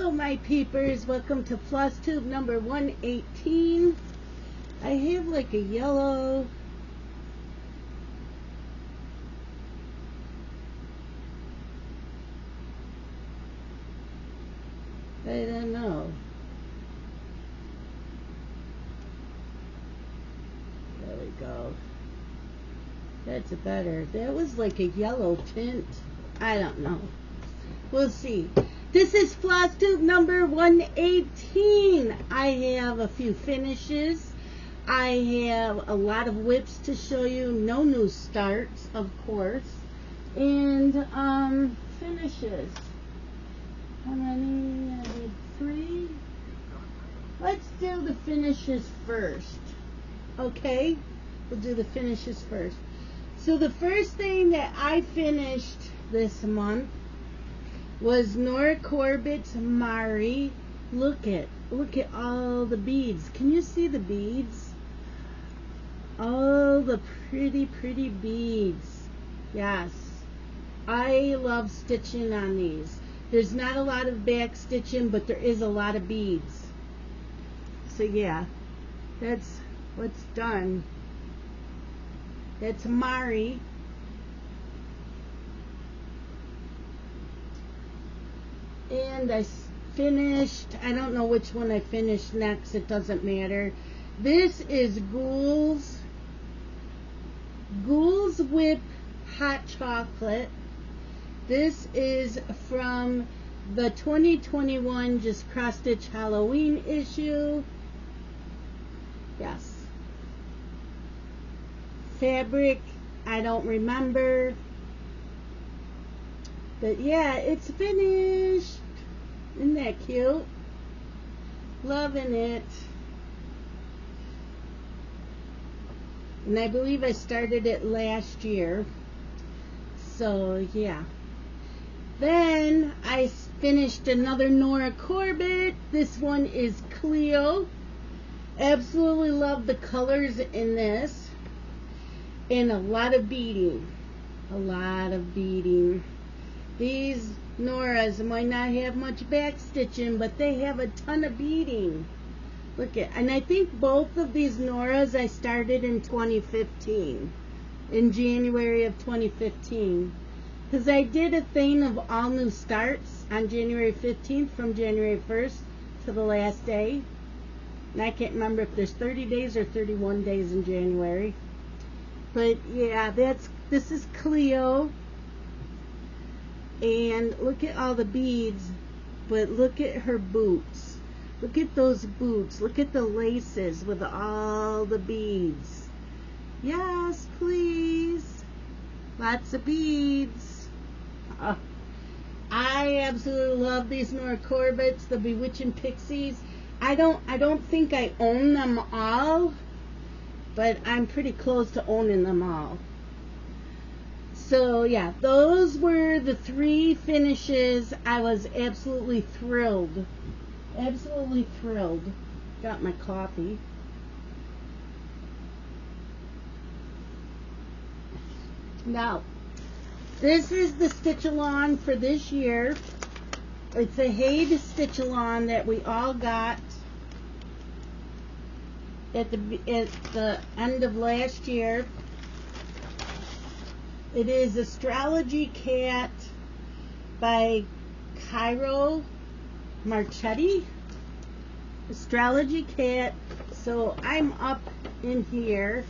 Hello my peepers, welcome to Flosstube number 118. I have like a yellow I don't know. There we go. That's better. That was like a yellow tint. I don't know. We'll see. This is Flosstube number 118. I have a few finishes. I have a lot of whips to show you. No new starts, of course. And finishes. How many? I need 3. Let's do the finishes first. Okay? We'll do the finishes first. So the first thing that I finished this month was Nora Corbett's Mari. Look at all the beads. Can you see the beads? All the pretty beads. Yes. I love stitching on these. There's not a lot of back stitching, but there is a lot of beads. So yeah, that's what's done. That's Mari. And I finished, I don't know which one I finished next, it doesn't matter. This is Ghoul's Whip Hot Chocolate. This is from the 2021 Just Cross Stitch Halloween issue. Yes. Fabric, I don't remember. But yeah, it's finished. Isn't that cute? Loving it. And I believe I started it last year. So yeah. Then I finished another Nora Corbett. This one is Cleo. Absolutely love the colors in this. And a lot of beading. A lot of beading. These Noras might not have much back stitching, but they have a ton of beading. Look at, and I think both of these Noras I started in 2015, in January of 2015, because I did a thing of all new starts on January 15th, from January 1st to the last day, and I can't remember if there's 30 days or 31 days in January, but yeah, this is Cleo. And look at all the beads, but look at her boots. Look at those boots. Look at the laces with all the beads. Yes, please. Lots of beads. I absolutely love these Nora Corbett's, the Bewitching Pixies. I don't think I own them all, but I'm pretty close to owning them all. So yeah, those were the 3 finishes. I was absolutely thrilled. Absolutely thrilled. Got my coffee. Now, this is the Stitch Alon for this year. It's a Haid Stitch Alon that we all got at the end of last year. It is Astrology Cat by Cairo Marchetti. Astrology Cat. So I'm up in here.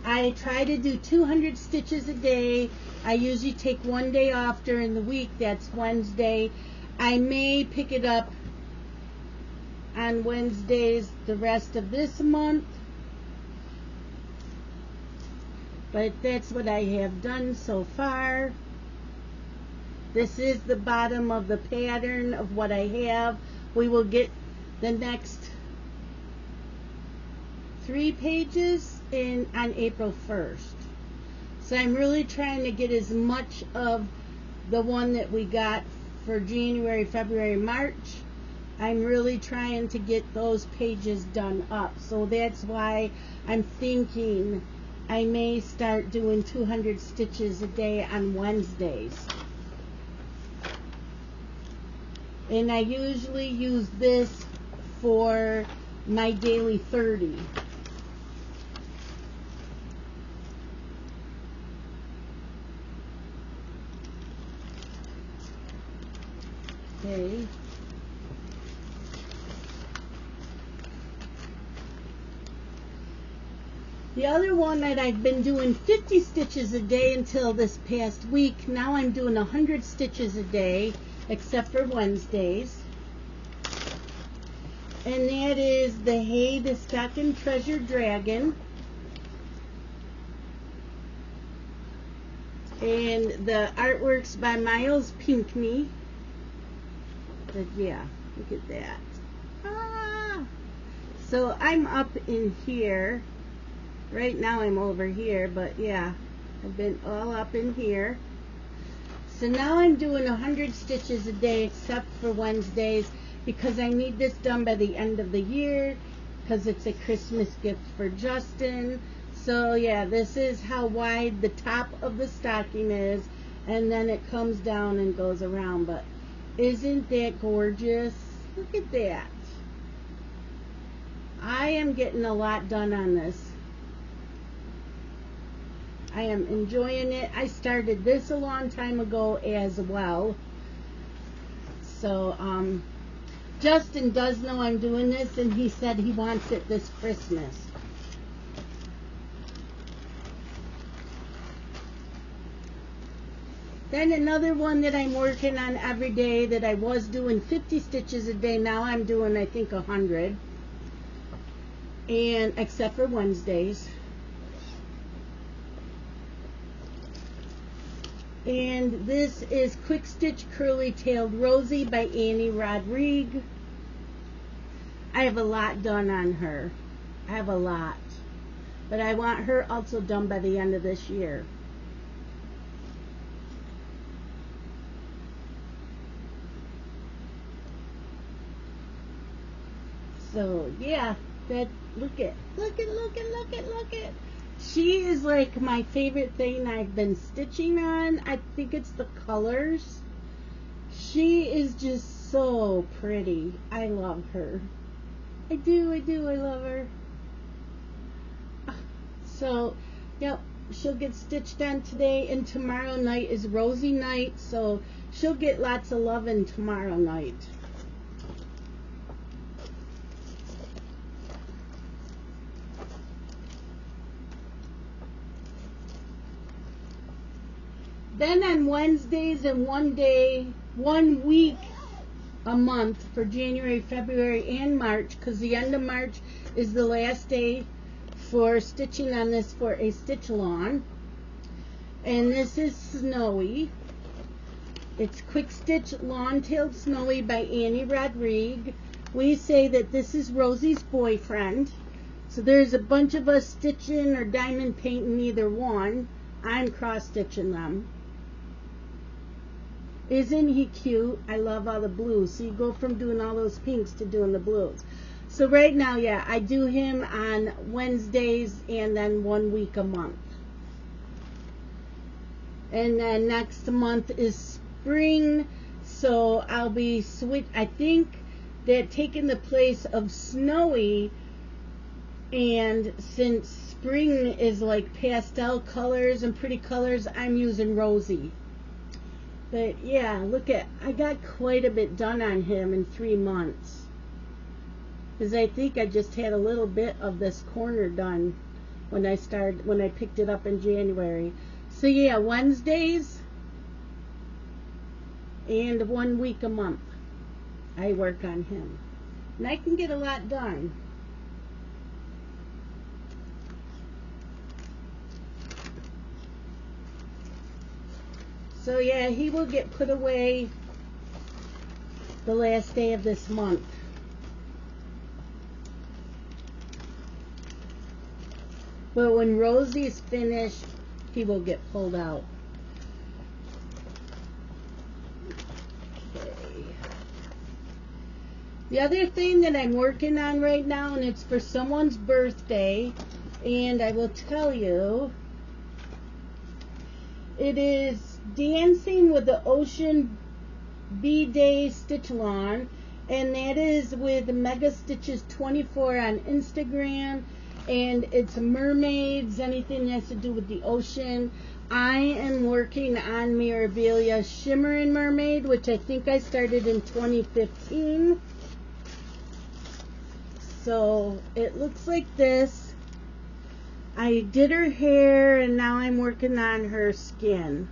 I try to do 200 stitches a day. I usually take one day off during the week. That's Wednesday. I may pick it up on Wednesdays the rest of this month, but that's what I have done so far. This is the bottom of the pattern of what I have. We will get the next 3 pages on April 1st. So I'm really trying to get as much of the one that we got for January, February, March. I'm really trying to get those pages done up. So that's why I'm thinking I may start doing 200 stitches a day on Wednesdays. And I usually use this for my daily 30. Okay. The other one that I've been doing 50 stitches a day until this past week. Now I'm doing 100 stitches a day, except for Wednesdays. And that is the Hey the Stocking Treasure Dragon. And the artwork's by Miles Pinckney. But yeah, look at that. Ah! So I'm up in here. Right now I'm over here, but yeah, I've been all up in here. So now I'm doing 100 stitches a day except for Wednesdays because I need this done by the end of the year because it's a Christmas gift for Justin. So yeah, this is how wide the top of the stocking is, and then it comes down and goes around. But isn't that gorgeous? Look at that. I am getting a lot done on this. I am enjoying it. I started this a long time ago as well. So, Justin does know I'm doing this, and he said he wants it this Christmas. Then another one that I'm working on every day that I was doing 50 stitches a day. Now I'm doing, I think, 100. And except for Wednesdays. And this is Quick Stitch Curly Tailed Rosie by Annie Rodrigue. I have a lot done on her. I have a lot. But I want her also done by the end of this year. So yeah, that look at. She is like my favorite thing I've been stitching on. I think it's the colors. She is just so pretty. I love her. I do, I love her. So, yep, she'll get stitched on today, and tomorrow night is Rosie night, so she'll get lots of loving tomorrow night. Then on Wednesdays and 1 week a month for January, February, and March, because the end of March is the last day for stitching on this for a stitch along. And this is Snowy. It's Quick Stitch Lawn-Tailed Snowy by Annie Rodrigue. We say that this is Rosie's boyfriend. So there's a bunch of us stitching or diamond painting either one. I'm cross-stitching them. Isn't he cute? I love all the blues. So you go from doing all those pinks to doing the blues. So right now, yeah, I do him on Wednesdays and then 1 week a month. And then next month is spring. So I'll be I think that taking the place of Snowy, and since spring is like pastel colors and pretty colors, I'm using Rosie. But yeah, look at, I got quite a bit done on him in 3 months. Because I think I just had a little bit of this corner done when I picked it up in January. So yeah, Wednesdays and 1 week a month I work on him. And I can get a lot done. So yeah, he will get put away the last day of this month. But when Rosie's finished, he will get pulled out. Okay. The other thing that I'm working on right now, and it's for someone's birthday, And I will tell you, it is Dancing with the Ocean B-Day Stitch Along, and that is with Mega Stitches 24 on Instagram, and it's mermaids, anything that has to do with the ocean. I am working on Mirabilia Shimmering Mermaid, which I think I started in 2015. So it looks like this. I did her hair, and now I'm working on her skin.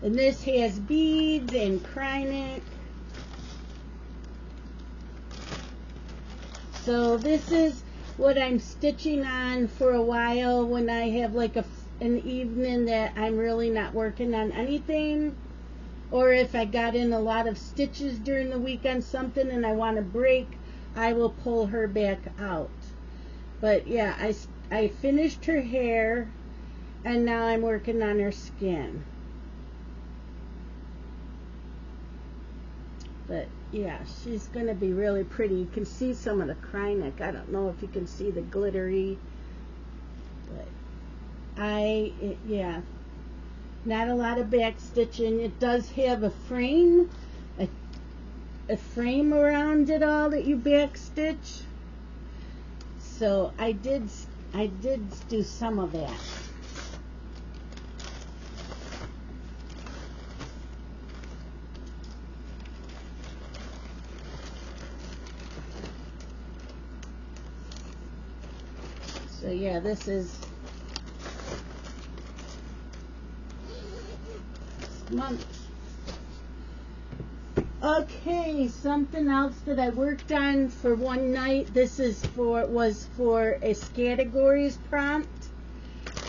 And this has beads and cryonic. So this is what I'm stitching on for a while when I have like an evening that I'm really not working on anything, or if I got in a lot of stitches during the week on something and I want to break, I will pull her back out. But yeah, I finished her hair, and now I'm working on her skin. But yeah, she's going to be really pretty. You can see some of the cryonic. I don't know if you can see the glittery, but yeah, not a lot of back stitching. It does have a frame, a frame around it all that you back stitch. So I did do some of that. So yeah, this is month. Okay, something else that I worked on for one night. This was for a categories prompt,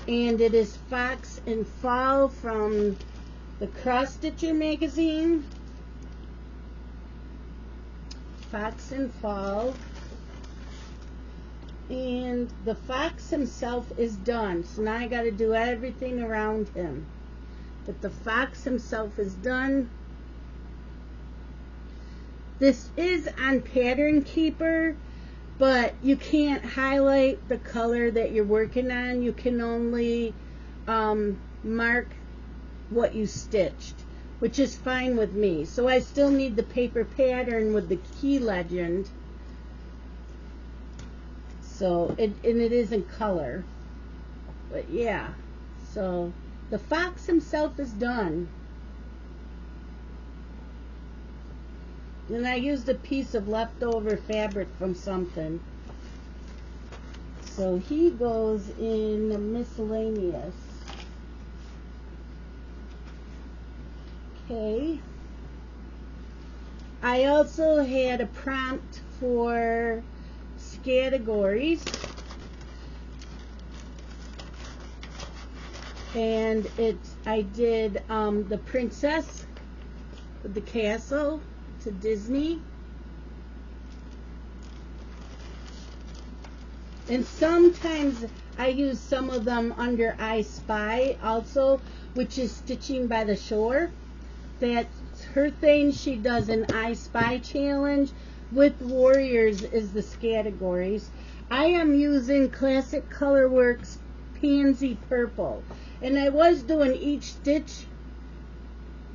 and it is Fox in Fall from the Cross Stitcher magazine. Fox in Fall. And the fox himself is done, so now I got to do everything around him. But the fox himself is done. This is on Pattern Keeper, but you can't highlight the color that you're working on. You can only mark what you stitched, which is fine with me. So I still need the paper pattern with the key legend. So, and it is in color. But yeah, so the fox himself is done. And I used a piece of leftover fabric from something. So he goes in the miscellaneous. Okay. I also had a prompt for categories, and I did the princess with the castle to Disney, and sometimes I use some of them under I Spy also, which is Stitching by the Shore. That's her thing. She does an I Spy challenge with Warriors is the categories. I am using Classic Colorworks Pansy Purple, and I was doing each stitch,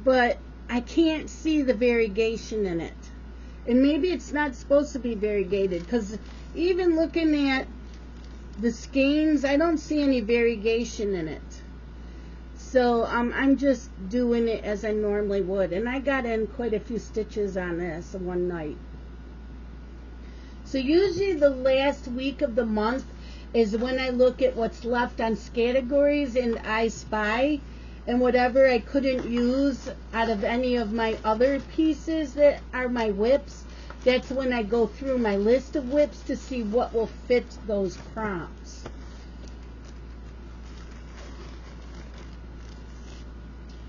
but I can't see the variegation in it. And maybe it's not supposed to be variegated, because even looking at the skeins, I don't see any variegation in it. So I'm just doing it as I normally would, and I got in quite a few stitches on this one night. So usually the last week of the month is when I look at what's left on categories and I Spy, and whatever I couldn't use out of any of my other pieces that are my whips, that's when I go through my list of whips to see what will fit those prompts.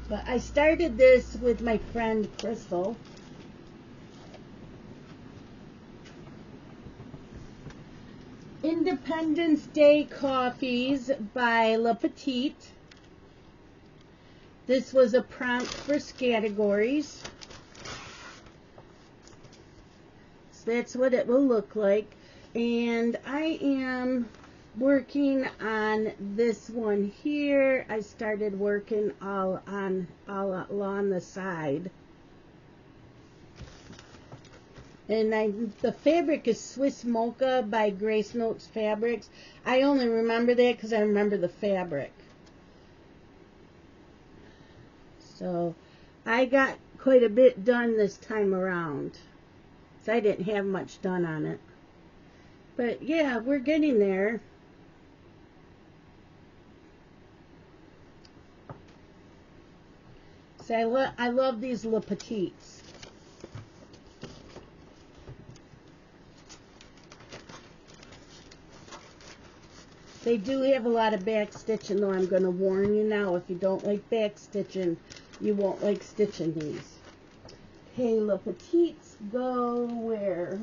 But I started this with my friend Crystal. Independence Day Coffees by La Petite. This was a prompt for categories. that's what it will look like. And I am working on this one here. I started working all along the side. And the fabric is Swiss Mocha by Grace Notes Fabrics. I only remember that because I remember the fabric. So I got quite a bit done this time around. So I didn't have much done on it. But yeah, we're getting there. So I love these Le Petites. They do have a lot of back stitching, though. I'm going to warn you now, if you don't like back stitching, you won't like stitching these. Okay, Le Petites go where?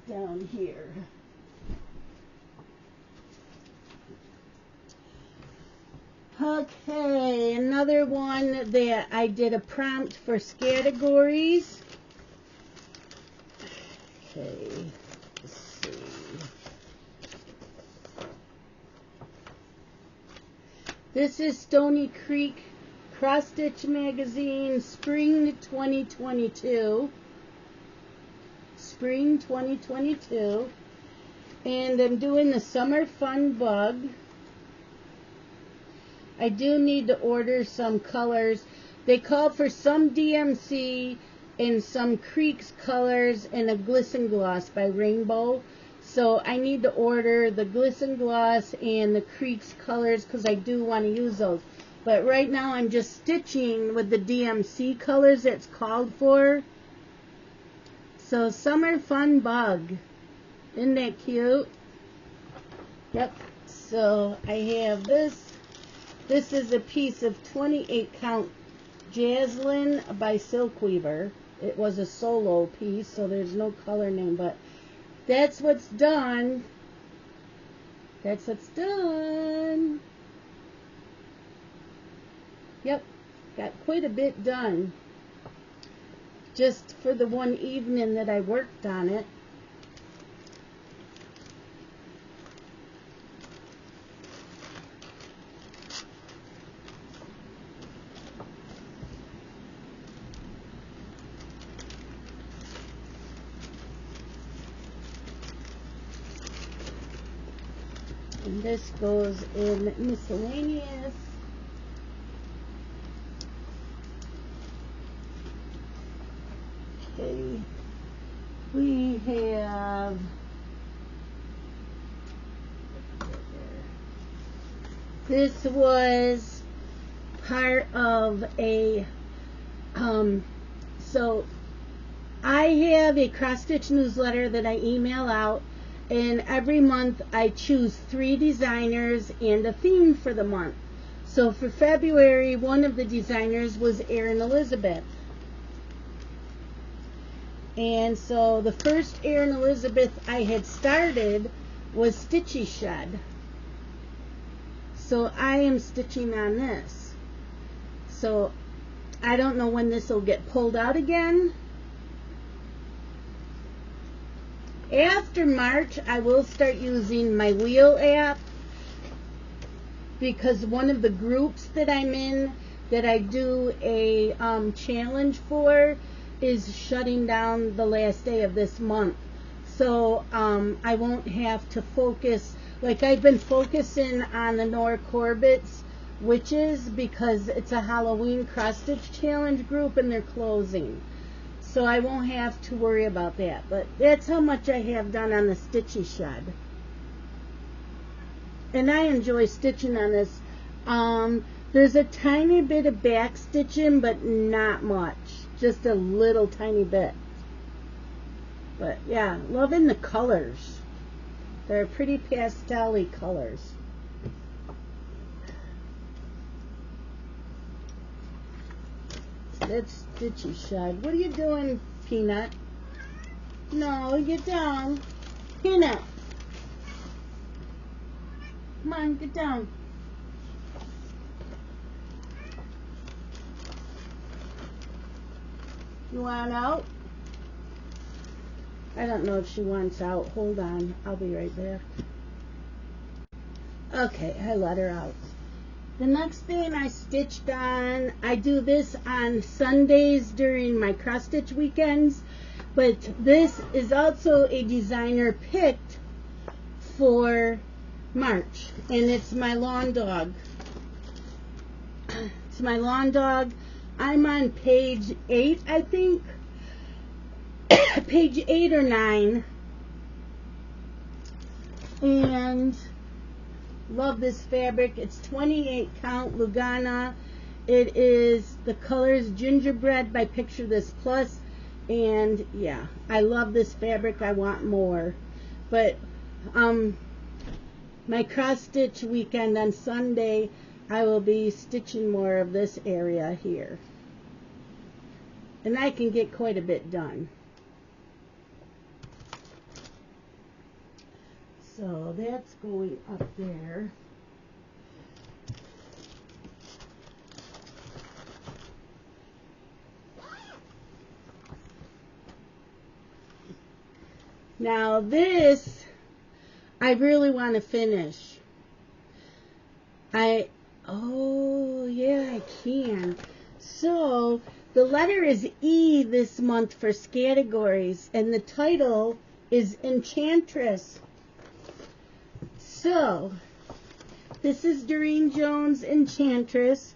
Down here. Okay, another one that I did a prompt for categories. Okay, let's see. This is Stony Creek Cross Stitch Magazine, Spring 2022. Spring 2022. And I'm doing the Summer Fun Bug. I do need to order some colors. They call for some DMC and some Creeks colors and a Glisten Gloss by Rainbow. So I need to order the Glisten Gloss and the Creeks colors because I do want to use those. But right now I'm just stitching with the DMC colors that's called for. So Summer Fun Bug. Isn't that cute? Yep. So I have this. This is a piece of 28 count Jaslyn by Silkweaver. It was a solo piece, so there's no color name, but that's what's done. That's what's done. Yep, got quite a bit done. Just for the one evening that I worked on it. And this goes in miscellaneous. Okay. We have this was part of a so I have a cross stitch newsletter that I email out. And every month I choose 3 designers and a theme for the month. So for February, one of the designers was Erin Elizabeth. And so the first Erin Elizabeth I had started was Stitchy Shed. So I am stitching on this. So I don't know when this will get pulled out again. After March, I will start using my wheel app because one of the groups that I'm in that I do a challenge for is shutting down the last day of this month. So I won't have to focus, like I've been focusing on the Nora Corbett's Witches because it's a Halloween cross-stitch challenge group and they're closing. So I won't have to worry about that. But that's how much I have done on the Stitchy Shed. And I enjoy stitching on this. There's a tiny bit of back stitching, but not much. Just a little tiny bit. But yeah, loving the colors. They're pretty pastel-y colors. That's Stitchy Shed. What are you doing, Peanut? No, get down. Peanut. Come on, get down. You want out? I don't know if she wants out. Hold on. I'll be right back. Okay, I let her out. The next thing I stitched on, I do this on Sundays during my cross stitch weekends, but this is also a designer picked for March, and it's my lawn dog. It's my lawn dog. I'm on page 8, I think. Page 8 or 9. And love this fabric. It's 28 count Lugana. It is, the colors Gingerbread by Picture This Plus. And yeah, I love this fabric. I want more. But my cross stitch weekend on Sunday, I will be stitching more of this area here. And I can get quite a bit done. So that's going up there. Now this, I really want to finish. Oh yeah, I can. So the letter is E this month for categories, and the title is Enchantress. So this is Doreen Jones' Enchantress.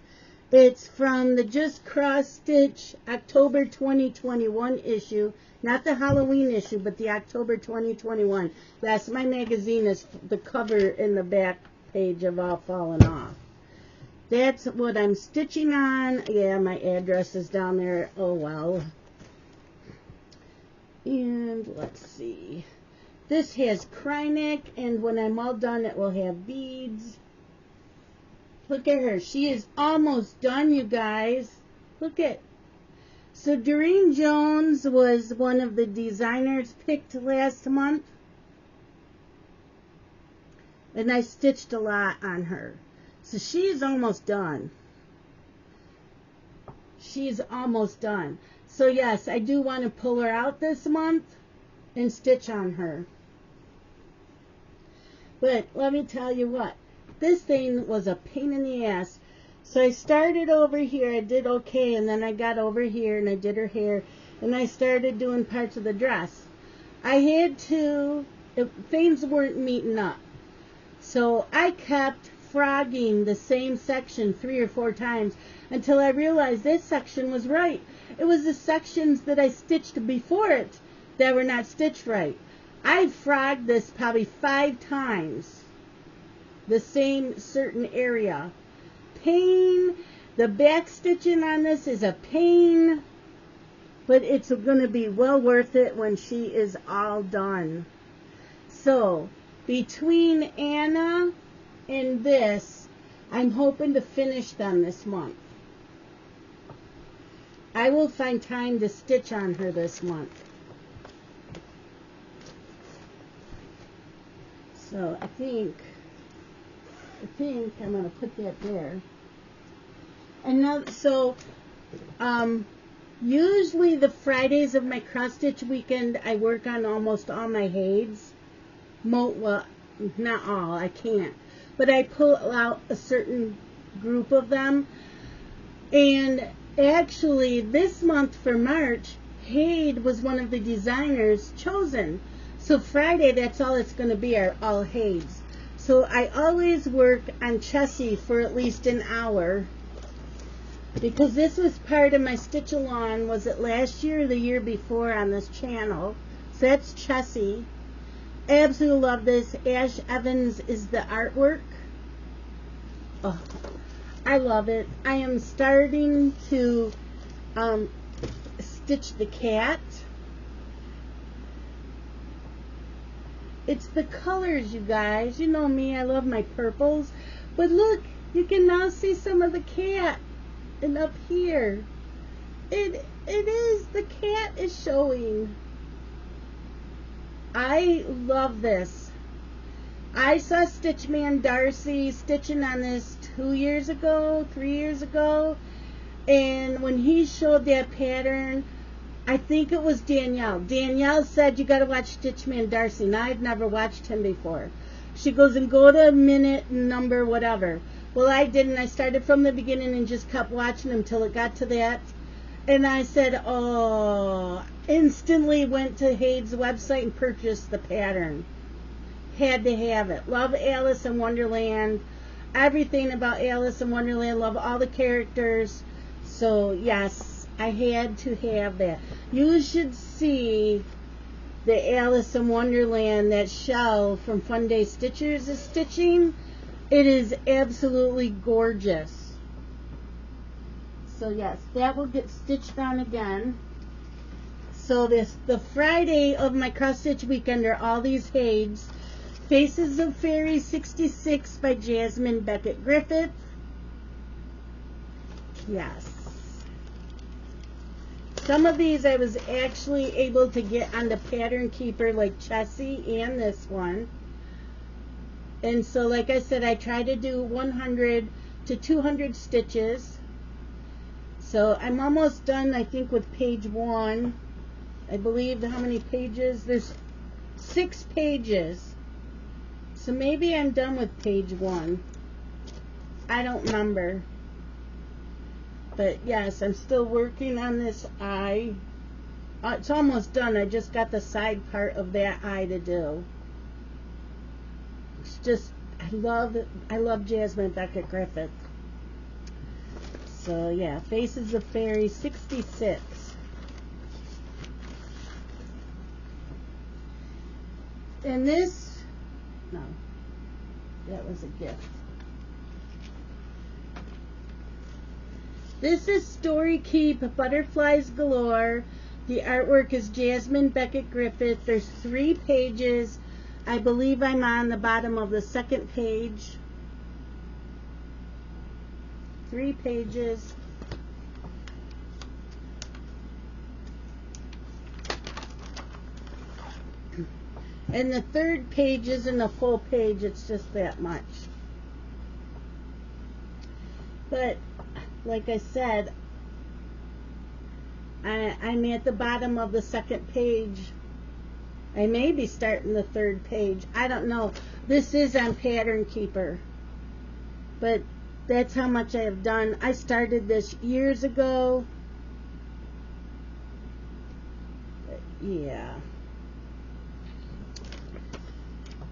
It's from the Just Cross Stitch October 2021 issue. Not the Halloween issue, but the October 2021. That's my magazine. Is the cover in the back page of All Fallen Off. That's what I'm stitching on. Yeah, my address is down there. Oh, well. And let's see. This has Krynick, and when I'm all done, it will have beads. Look at her. She is almost done, you guys. Look at. So Doreen Jones was one of the designers picked last month. And I stitched a lot on her. So she's almost done. She's almost done. So yes, I do want to pull her out this month and stitch on her. But let me tell you what. This thing was a pain in the ass. So I started over here, I did okay, and then I got over here and I did her hair, and I started doing parts of the dress. I had to, things weren't meeting up. So I kept frogging the same section 3 or 4 times until I realized this section was right. It was the sections that I stitched before it that were not stitched right. I frogged this probably 5 times, the same certain area. Pain. The back stitching on this is a pain, but it's going to be well worth it when she is all done. So between Anna and this, I'm hoping to finish them this month. I will find time to stitch on her this month. So I think I'm going to put that there. And now, so usually the Fridays of my cross stitch weekend, I work on almost all my heids. Well, not all, I can't. But I pull out a certain group of them. And actually, this month for March, Haid was one of the designers chosen. So Friday, that's all it's going to be, are all Haids. So I always work on Chessie for at least an hour. Because this was part of my stitch along, was it last year or the year before on this channel. So that's Chessie. Absolutely love this. Ash Evans is the artwork. Oh, I love it. I am starting to stitch the cat. It's the colors, you guys. You know me, I love my purples. But look, you can now see some of the cat. And up here, it is, the cat is showing. I love this. I saw Stitchman Darcy stitching on this 2 years ago, 3 years ago. And when he showed that pattern, I think it was Danielle. Danielle said you got to watch Stitchman Darcy. Now I've never watched him before. She goes and go to minute number whatever. Well, I didn't. I started from the beginning and just kept watching him till it got to that. And I said, oh, instantly went to Hade's website and purchased the pattern. Had to have it. Love Alice in Wonderland. Everything about Alice in Wonderland. Love all the characters. So, yes, I had to have that. You should see the Alice in Wonderland, that shell from Fun Day Stitchers is stitching. It is absolutely gorgeous. So, yes, that will get stitched on again. So, the Friday of my cross-stitch weekend are all these Hades. Faces of Fairies 66 by Jasmine Beckett Griffith. Yes. Some of these I was actually able to get on the Pattern Keeper, like Chessie and this one. And so, like I said, I try to do 100 to 200 stitches. So I'm almost done, I think, with page 1. I believe how many pages? There's 6 pages. So maybe I'm done with page 1. I don't remember. But yes, I'm still working on this eye. It's almost done. I just got the side part of that eye to do. It's just, I love Jasmine Beckett Griffith. So yeah, Faces of Fairies 66. And this, no, that was a gift. This is Story Keep Butterflies Galore. The artwork is Jasmine Beckett Griffith. There's 3 pages. I believe I'm on the bottom of the 2nd page. 3 pages. And the 3rd page isn't a full page, it's just that much. But, like I said, I'm at the bottom of the 2nd page. I may be starting the 3rd page. I don't know. This is on Pattern Keeper. But that's how much I have done. I started this years ago. But yeah.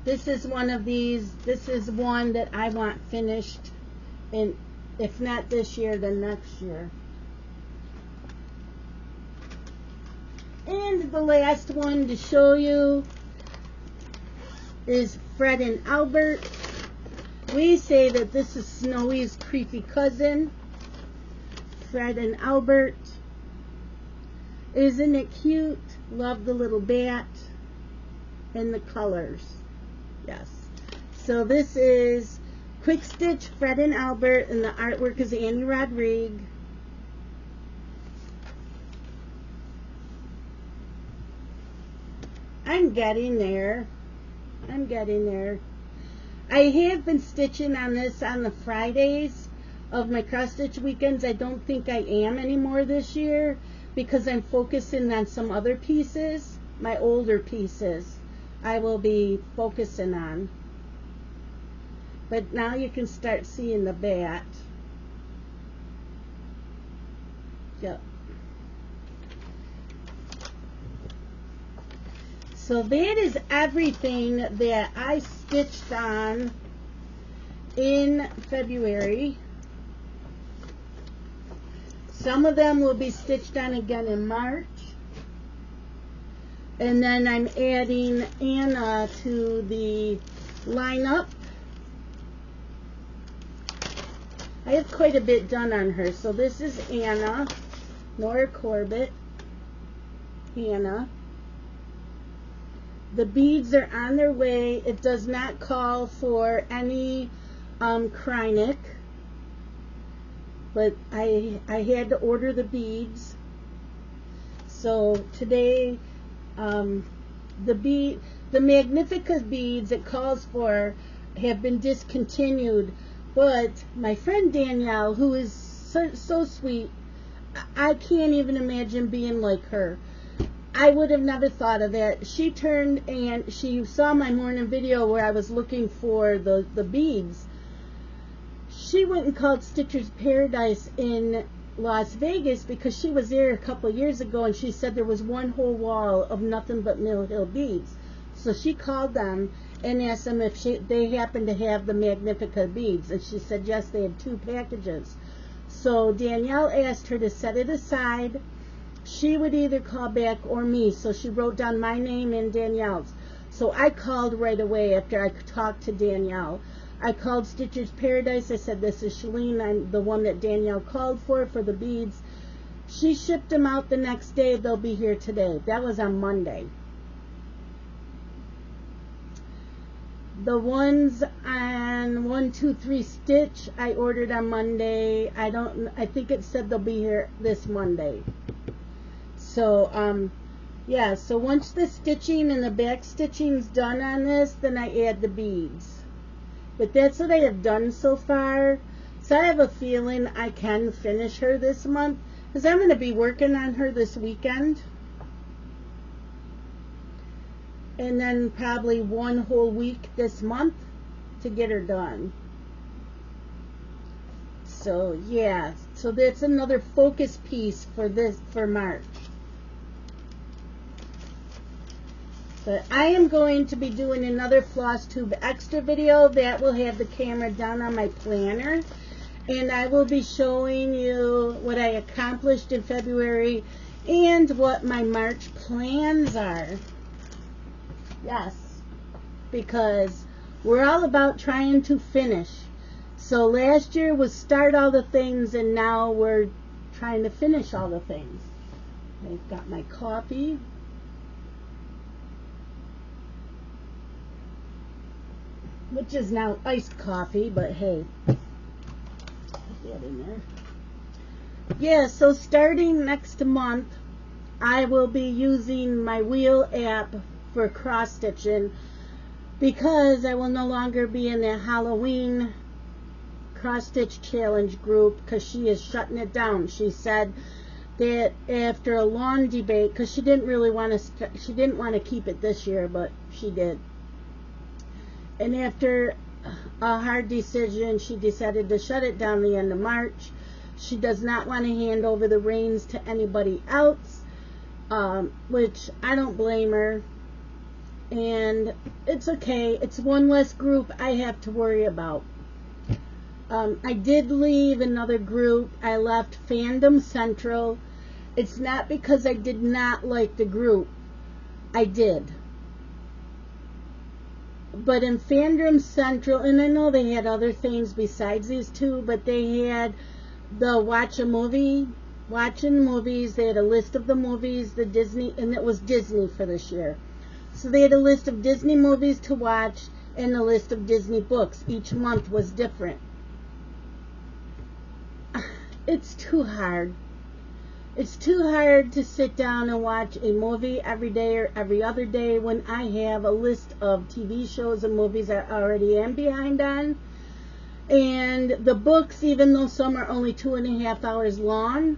This is one of these. This is one that I want finished. And if not this year, then next year. And the last one to show you is Fred and Albert. We say that this is Snowy's creepy cousin. Fred and Albert. Isn't it cute? Love the little bat and the colors. Yes. So this is Quick Stitch, Fred and Albert, and the artwork is Annie Rodrigue. I'm getting there. I'm getting there. I have been stitching on this on the Fridays of my cross stitch weekends. I don't think I am anymore this year because I'm focusing on some other pieces, my older pieces I will be focusing on. But now you can start seeing the bat. Yep. So that is everything that I stitched on in February. Some of them will be stitched on again in March. And then I'm adding Anna to the lineup. I have quite a bit done on her. So this is Anna, Nora Corbett, Hannah. The beads are on their way. It does not call for any Krynic, but I had to order the beads. So today, the Magnifica beads it calls for have been discontinued. But my friend Danielle, who is so sweet, I can't even imagine being like her. I would have never thought of that. She turned and she saw my morning video where I was looking for the beads. She went and called Stitcher's Paradise in Las Vegas because she was there a couple of years ago, and she said there was one whole wall of nothing but Mill Hill beads. So she called them and asked them if they happened to have the Magnifica beads, and she said yes, they had 2 packages. So Danielle asked her to set it aside. She would either call back or me, so she wrote down my name and Danielle's. So I called right away after I talked to Danielle. I called Stitcher's Paradise. I said, this is Shalene. I'm the one that Danielle called for the beads. She shipped them out the next day. They'll be here today. That was on Monday. The ones on 1, 2, 3 Stitch I ordered on Monday. I think it said they'll be here this Monday. So, yeah, so once the stitching and the back stitching's done on this, then I add the beads. But that's what I have done so far. So I have a feeling I can finish her this month, because I'm going to be working on her this weekend. And then probably 1 whole week this month to get her done. So yeah, so that's another focus piece for March. But I am going to be doing another Flosstube extra video that will have the camera down on my planner, and I will be showing you what I accomplished in February and what my March plans are. Yes, because we're all about trying to finish. So last year was start all the things, and now we're trying to finish all the things. I've got my coffee. Which is now iced coffee, but hey, put that in there. Yeah, so starting next month, I will be using my wheel app for cross stitching, because I will no longer be in that Halloween cross stitch challenge group, because she is shutting it down. She said that after a long debate, because she didn't really want to keep it this year, but she did. And after a hard decision, she decided to shut it down the end of March. She does not want to hand over the reins to anybody else, which I don't blame her. And it's okay. It's one less group I have to worry about. I did leave another group. I left Fandom Central. It's not because I did not like the group. I did. But in Fandom Central, and I know they had other things besides these 2, but they had the watching movies. They had a list of the movies, the Disney, and it was Disney for this year. So they had a list of Disney movies to watch and a list of Disney books. Each month was different. It's too hard. It's too hard to sit down and watch a movie every day or every other day when I have a list of TV shows and movies I already am behind on. And the books, even though some are only 2.5 hours long,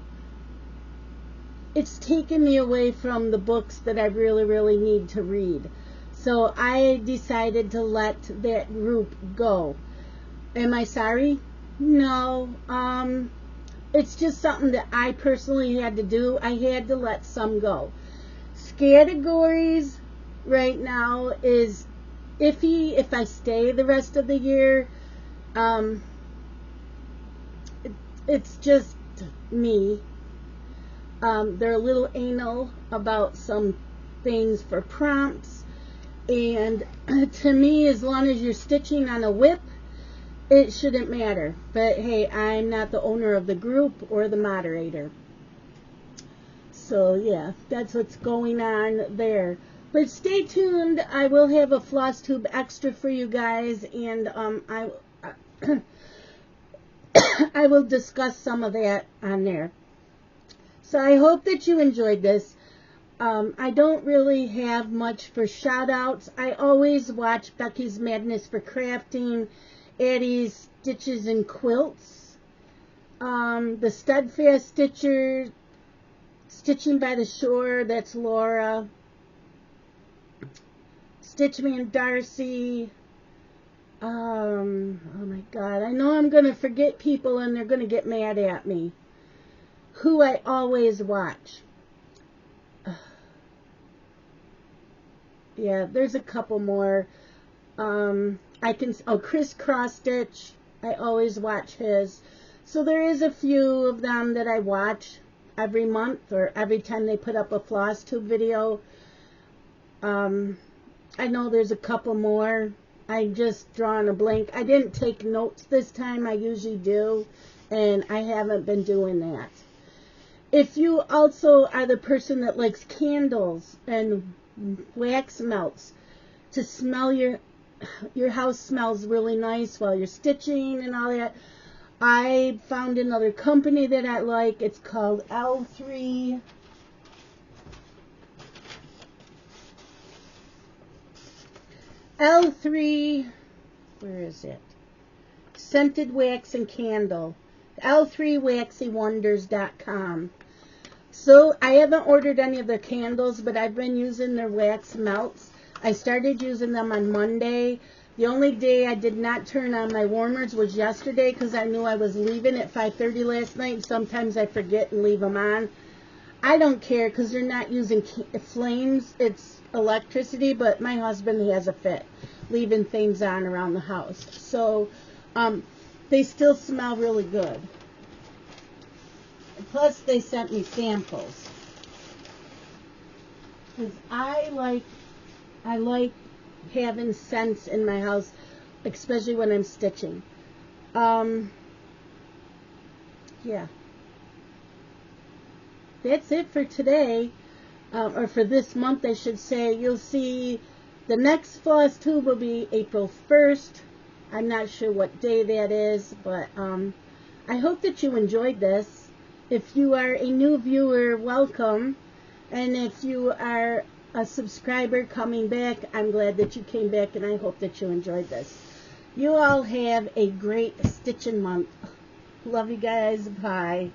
it's taken me away from the books that I really, really need to read. So I decided to let that group go. Am I sorry? No. It's just something that I personally had to do. I had to let some go. Categories right now is iffy if I stay the rest of the year. It's just me. They're a little anal about some things for prompts. And to me, as long as you're stitching on a whip, it shouldn't matter. But hey, I'm not the owner of the group or the moderator. So yeah, that's what's going on there. But stay tuned. I will have a Flosstube extra for you guys, and I will discuss some of that on there. So I hope that you enjoyed this. I don't really have much for shout outs. I always watch Becky's Madness for Crafting, Addie's Stitches and Quilts. The Steadfast Stitcher, Stitching by the Shore, that's Laura. Stitchman Darcy. Oh my God, I know I'm going to forget people and they're going to get mad at me. Who I always watch. Yeah, there's a couple more. Chris Crossstitch. I always watch his. So there is a few of them that I watch every month or every time they put up a Flosstube video. I know there's a couple more. I just drawn a blank. I didn't take notes this time. I usually do, and I haven't been doing that. If you also are the person that likes candles and wax melts to smell your house smells really nice while you're stitching and all that, I found another company that I like. It's called L3. Where is it? Scented Wax and Candle. L3waxywonders.com. So I haven't ordered any of their candles, but I've been using their wax melts. I started using them on Monday. The only day I did not turn on my warmers was yesterday because I knew I was leaving at 5:30 last night. Sometimes I forget and leave them on. I don't care because they're not using flames. It's electricity, but my husband has a fit leaving things on around the house. So they still smell really good. Plus, they sent me samples. Because I like having scents in my house, especially when I'm stitching. Yeah. That's it for today. Or for this month, I should say. You'll see the next Flosstube will be April 1st. I'm not sure what day that is, but I hope that you enjoyed this. If you are a new viewer, welcome. And if you are a subscriber coming back, I'm glad that you came back, and I hope that you enjoyed this. You all have a great stitching month. Love you guys. Bye.